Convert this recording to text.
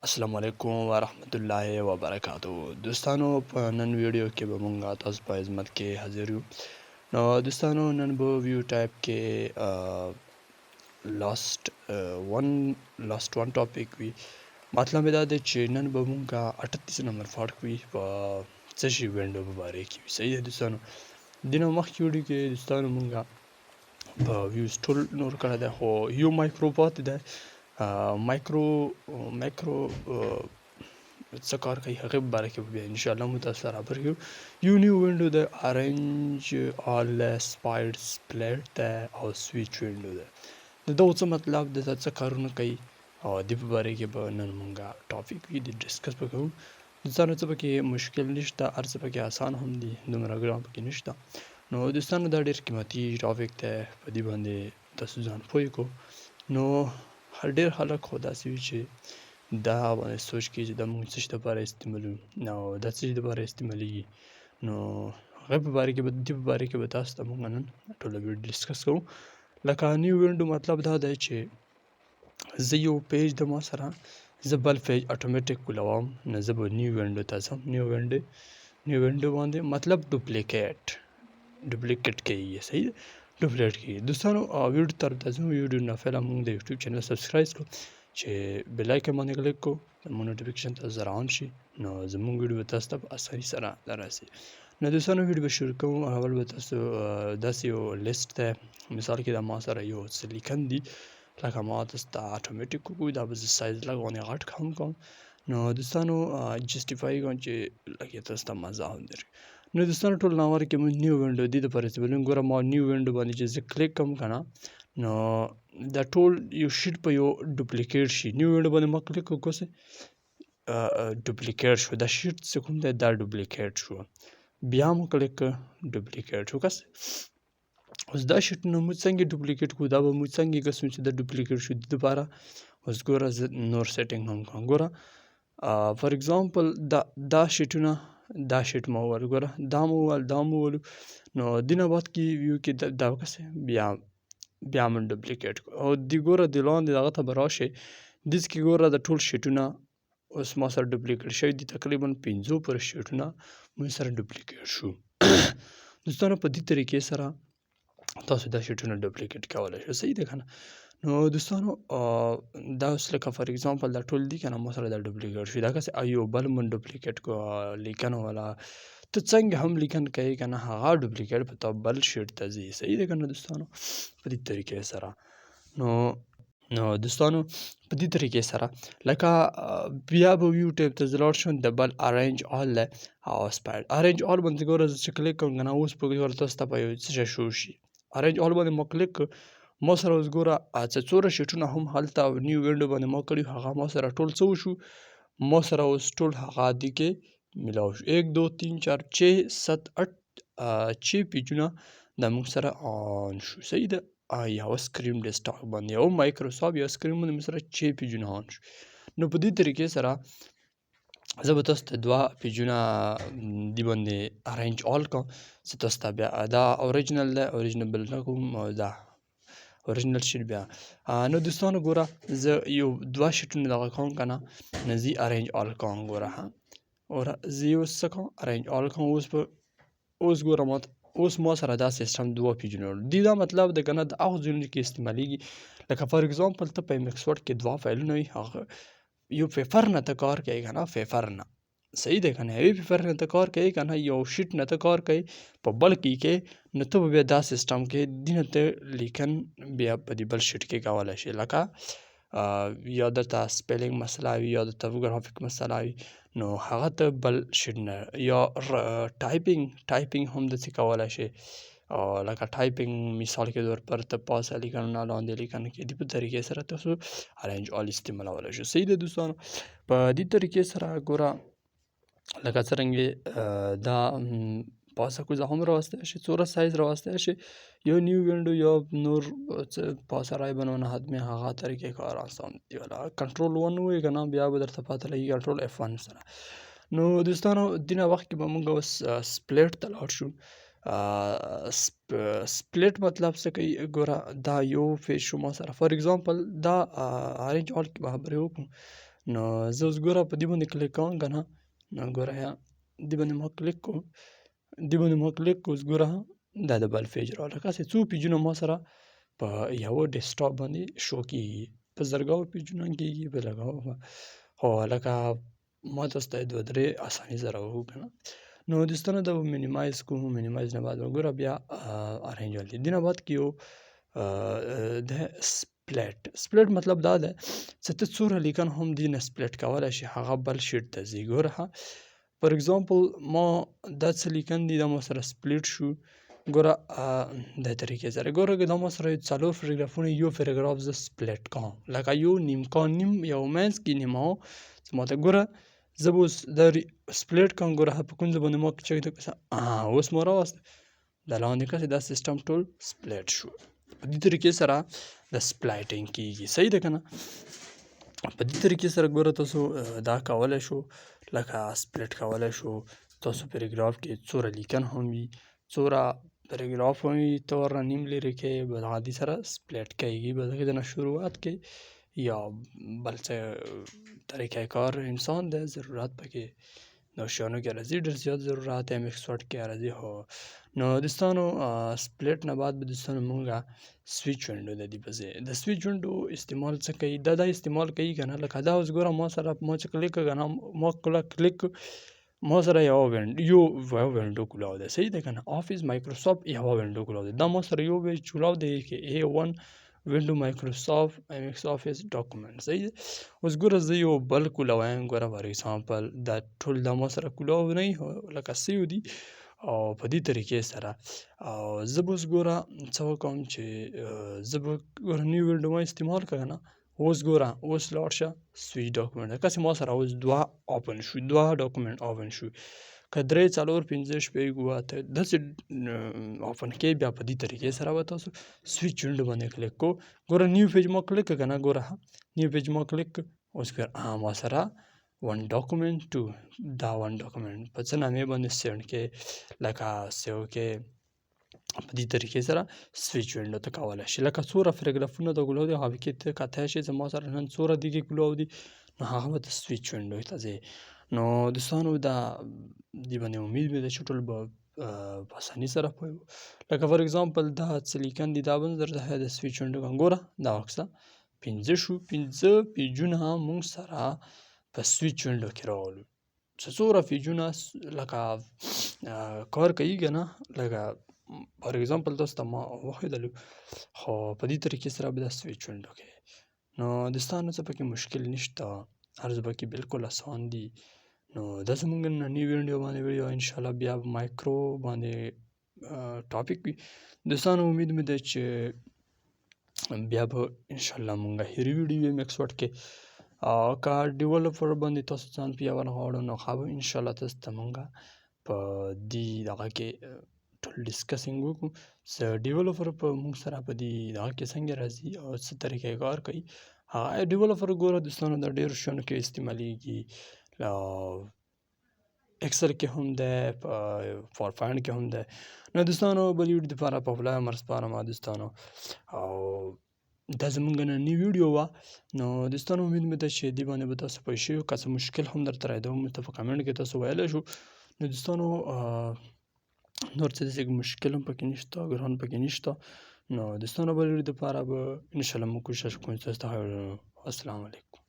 السلام علیکم ورحمت الله وبرکاتو. دوستانو په نن ویډیو کې به مونږ تاسو په خدمت کې حاضر یو. نو دوستانو نن به ویو ټایپ کې لاست ون ټاپک وي. مطلب دا دی چې نن به مونږ 38 نمبر پاړک وي په څه شي وینډو په باره کې وي. صحیح ده دوستانو. دینه مخکې ویډیو کې دوستانو مونږ په ویو سټول نور کړی دی، خو یو مایکرو پاتې دی. مایکرو څه کار کوي هغې په باره کې به بیا انشاءالله مو تاسو سره خبر کړو. یو نیو وینډو د ارنج آل سپایډ سپلیټ دی او سویچ وینډو دی. د دغو څه مطلب دی، دا څه کارونه کوي او دې په باره کې به نن مونږ ټاپک وي د ډسکس به کوو. دوستانو څه پکې مشکل نشته، هر څه پکې آسان هم دي، دومره ګران پکې نشته. نو دوستانو دا ډېر قیمتي ټاپک دی، په دې باندې تاسو ځان پوه کړو. نو ډېر خلک خو داسې وي چې دا باندې سوچ کوي چې دا موږ څه شي دپاره استعمالوو او دا څه شي دپاره استعمالیږي. نو هغې په باره کې به دې په باره کې به تاسو ته موږ نن ټوله ویډیو ډسکس کوو. لکه نیو وینډو مطلب دا دی چې زه یو پیج د ما سره زه بل پیج اتوماتیک کولوم، نو زه به نیو وینډو ته ځم. نیو وینډو باندې مطلب ډوپلیکیټ کیږي. صحیح ده، ډوپلیکیټ کیږي. دوستانو ویډیو طرف ته ځو. ویډیو نه پهله موږ د یوټیوب چینل سبسکرایب کړو چې بیل آیکن باندې کلیک کړو، زموږ نوټیفیکیشن ته زر عام شي، نو زموږ ویډیو به تاسو ته په اسانۍ سره دررسي. نو دوستانو ویډیو به شروع کوم. اول به تاسو داسې یو لیست دی، مثال کې دا ما سره یو څه لیکن دي، لکه ما تاسو ته اتوماتیک وکړو، دا به زه سایز لږ غوندې غټ هم کوم. نو دوستانو جسټیفای کوم چې لکه تاسو ته مزه هم درکړي. نو دوستانو ټول ناور کې موږ نیو وینډو دې دپاره استعمالوو. ګوره ما نیو وینډو باندې چې زه کلیک کوم که نه، نو دا ټول یو شیټ په یو ډوپلیکیټ شي. نیو وینډو باندې ما کلیک وکړو، ډوپلیکیټ شو دا شیټ چې کوم دی دا ډوپلیکیټ شو. بیا مو کلیک کړ ډوپلیکیټ شو. کس اوس دا شیټونه موږ څنګه ډوپلیکیټ کړو، دا به موږ څنګه کسو چې دا ډوپلیکیټ شو. دې دپاره اوس ګوره زه نور سیټینګ هم کوم. ګوره فار اگزامپل دا شیټونه، دا شیټ مو وویل، ګوره دا مو وویلو. نو دې نه بعد کې ویو کې دا وکسې بیا مو ډوپلیکیټ کړو او دې ګوره د لاندې دغه ته به راشئ. دې کې ګوره د ټول شیټونه اوس ما سره ډوپلیکیټ شوي دي. تقریبا 50 پورې شیټونه موږ سره ډوپلیکیټ شو. دوستانو په دې طریقې سره تاسو دا شیټونه ډوپلیکیټ کولی شئ. صحیح ده که نه؟ نو دوستانو دا اوس لکه فار اگزامپل دا ټول دي که نه، ما سره دا ډوپلیکیټ شي. دا کسې یو بل من ډوپلیکیټ کړو لیکنه والا، ته څنګه هم لیکن کوې که نه، هغه ډوپلیکیټ په تا بل شیټ ته ځي. صحیح ده که نه دوستانو؟ په دې طریقې سره نو دوستانو په دې طریقې سره لکه بیا به ویو ټیپ ته زه لاړ شم، د بل ارنج آل دی او سپایډ. ارنج آل باندې ګوره زه چې کلیک کوم که نه، اوس به ګوره تاسو ته به یو څه شی شو شي. ارنج آل باندې ما کلیک کړ، ما سره اوس ګوره څوره شیټونه هم هلته نیو وینډو باندې ما کړي، هغه ما سره ټول څه وشو، ما سره اوس ټول هغه دې کې ملاو شو. 1 2 3 4 6 7 8 6 پیجونه دا موږ سره آن شو. صحیح ده. یوه سکرین ډیسکټاپ باندې یو مایکروسافټ یو سکرین باندې موږ سره 6 پیجونه آن شو. نو په دې طریقې سره زه به تاسو ته 2 پیجونه دې باندې ارنج آل کوم، زه تاسو ته بیا دا اوریجنل دی، اوریجنل بل نه کوم، دا اوریجنل شیټ بیا. نو دوستانو ګوره زه یو 2 شیټونه دغه کوم که نه، نو زه ارنج آل کوم. ګوره زه یې اوس څه کوم، ارنج آل کوم. اوس ګوره اوس ما سره دا سیسټم 2 پیجونه دي. دا مطلب دی که نه، د هغو ځایونو کې استعمالیږي. لکه فار اگزامپل ته په ایم ایکس ورډ کې 2 فایلونه وي، هغه یو پیپر نه ته کار کوي که نه، پیپر نه. صحیح دی که نه؟ یوې پیپر نه ته کار کوي که نه، یو شیټ نه ته کار کوي، په بل کې کې، نو ته به بیا دا سیسټم کې دې نه ته لیکن بیا په دې بل شیټ کې کولی شي. لکه یا درته سپیلنګ مسله وي، یا درته ګرافیک مسله وي، نو هغه ته بل شیټ نه، یا ټایپینګ هم داسې کولی شي. لکه ټایپینګ مثال کې طور پر ته پاسه لیکنه لاندې لیکنه کې دې په طریقې سره تاسو ارنج آل استعمالولی شو. صحیح ده دوستانو. په دې طریقې سره ګوره لکه څرنګې دا پاسه کوزه هم راوستی شي، څومره سایز راوستی شي، یا نیو وینډو یا نور پاسه رای بنونه حتمی هغه طریقې کار آسان دی. والا کنټرول 1 ووایي که نه، بیا به درته پته لګي کنټرول F1 سره. نو دوستانو دې نه وخت کې به موږ اوس سپلیټ ته لاړ شو. سپلیټ مطلب څه کوي، ګوره دا یو پیج شو ما سره. فار اگزامپل دا ارنج آل کې به خبرې وکړو. نو زه اوس ګوره په دې باندې کلیک کوم که نه، نو ګوره یا دې باندې ما کلیک کوم، دې باندې ما کلیک کوم، اوس ګوره دا د بل پیج راغله. هسې څو پیجونه ما سره په یوه ډیسکټاپ باندې شو کېږي، په زرګاو پیجونه کېږي، په لږاو، خو لکه ما تاسو ته دوه درې اساني سره وښو که نه. نو دوستانو دا به مینیمایز کوو، مینیمایز نه بعد وګوره بیا ارینج ولې دې نه بعد کې یو د سپلیټ مطلب دا ده چې ته څومره لیکن هم دې نه سپلیټ کولی شي، هغه بل شیټ ته ځي. ګوره فار اګزامپل ما دا څه لیکن دي دا ما سره سپلیټ شو، ګوره د طریقې سره ګوره که دا ما سره څلور پاراګرافونه یو پاراګراف زه سپلیټ کوم، لکه یو نیم کان نیم یو منځ کې نیمه چې ماته ګوره زه به اوس دا سپلیټ کوم. ګوره په کوم ځای باندې ما چک د اوس ما راوست د لاندې کسې دا سیسټم ټول سپلیټ شو. په دې طریقې سره د سپلایټینګ کېږي، صحیح ده که نه. په دې طریقې سره ګوره تاسو دا کولی شو، لکه سپلیټ کولی شو تاسو پاراګراف کې څومره لیکن هم وي، څومره پاراګراف هم وي، ته ورنه نیم لیرې کوې به هغه دې سره سپلیټ کېږي، به هغې نه شروعات کوي یا بل څه طریقه کار انسان ده ضرورت پکې نو شیانو کې راځي، ډېر زیات ضرورت ایم ایکس ورډ کې راځي. هو نو دوستانو سپلیټ نه بعد به دوستانو مونږه سویچ وینډو د دې په ځای د سویچ وینډو استعمال څه کوي، دا استعمال کوي که نه، لکه دا اوس ګوره ما سره ما چې کلیک که نه، ما کلیک ما سره یو وینډو کولاو دی، صحیح ده که نه. آفیس مایکروسافټ یوه وینډو کولاو دی، دا ما سره یو پیج کولاو دی کې A1 وینډو مایکروسافټ ایم ایکس آفیس ډاکومنټ، صحیح ده. اوس ګوره زه یو بل کولاویم، ګوره فار اګزامپل دا ټول دا ما سره کولاو نه وي لکه سیو دي، او په دې طریقې سره او زه به اوس ګوره څه وکړم چې زه به ګوره نیو وینډو ما استعمال کړه که نه. اوس ګوره اوس لاړ شه سویچ ډاکومنټ، کسې ما سره اوس دوه اوپن شو، دوه ډاکومنټ اوپن شو، که درې څلور پنځه شپږ اووه اته داسې اوپن کې بیا په دې طریقې سره به تاسو سویچ وینډو باندې کلیک کو. ګوره نیو پیج ما کلیک که نه، ګوره نیو پیج ما کلیک اوس ګوره ما سره ون ډاکومنټ ټو دا ون ډاکومنټ په څه نامې باندې سینډ کې لکه سیو کې په دې طریقې سره سویچ وینډو ته کولی شي. لکه څومره پاراګرافونه د کولاو دي هغه کې ته کتلی شي زما سره نن څومره دې کې کولاو دي، نو هغه به ته سویچ وینډو ته ځې. نو دوستانو دا دې باندې امید مې ده چې ټول به په اساني سره پوه وو. لکه فار اګزامپل دا څه لیکن دي دا به درته د سویچ وینډو کوم، ګوره دا عکسه پنځه شو، پنځه پیجونه مونږ سره په سویچ وینډو کې راغلو. چې څومره پیجونه لکه کار کوي که نه، لکه فار اګزامپل تاسو ته ما وښودلو، خو په دې طریقې سره به دا سویچ وینډو کې. نو دوستانو څه پکې مشکل نشته، هر څه پکې بالکل اسان دي. نو دا زموږ نننۍ ویډیو باندې ویډیو انشاءالله بیا مایکرو باندې ټاپک وي. دوستانو امید مې ده چې بیا به انشاءالله مونږه هیري ویډیو ایم ایکس ورډ کې که ډیولپر باندې تاسو ځان پیاوړی غواړو نو ښه به انشاءالله تاسو ته مونږه په دې دغه کې ټول ډسکسینګ وکړو چې ډیولپر په مونږ سره په دې دغه کې څنګه راځي او څه طریقې کار کوي. هغه ډیولپر ګوره دوستانو د ډېرو شیانو کې استعمالیږي، ایکسل کې هم ده، په پاورپوینټ کې هم ده. نو دوستانو بلې ویډیو دپاره په خدای امر سپارم دوستانو، او دا زموږ نننۍ ویډیو وه. نو دوستانو امید مې ده چې دې باندې به تاسو پوه شوي یو، که څه مشکل هم درته رایده موږ ته په کمنټ کې تاسو ویلی شو. نو دوستانو نور څه داسې مشکل هم پکې نشته، ګران پکې نشته. نو دوستانو بلې ویډیو دپاره به انشاءالله موږ کوشش کوو چې تاسو ته السلام علیکم.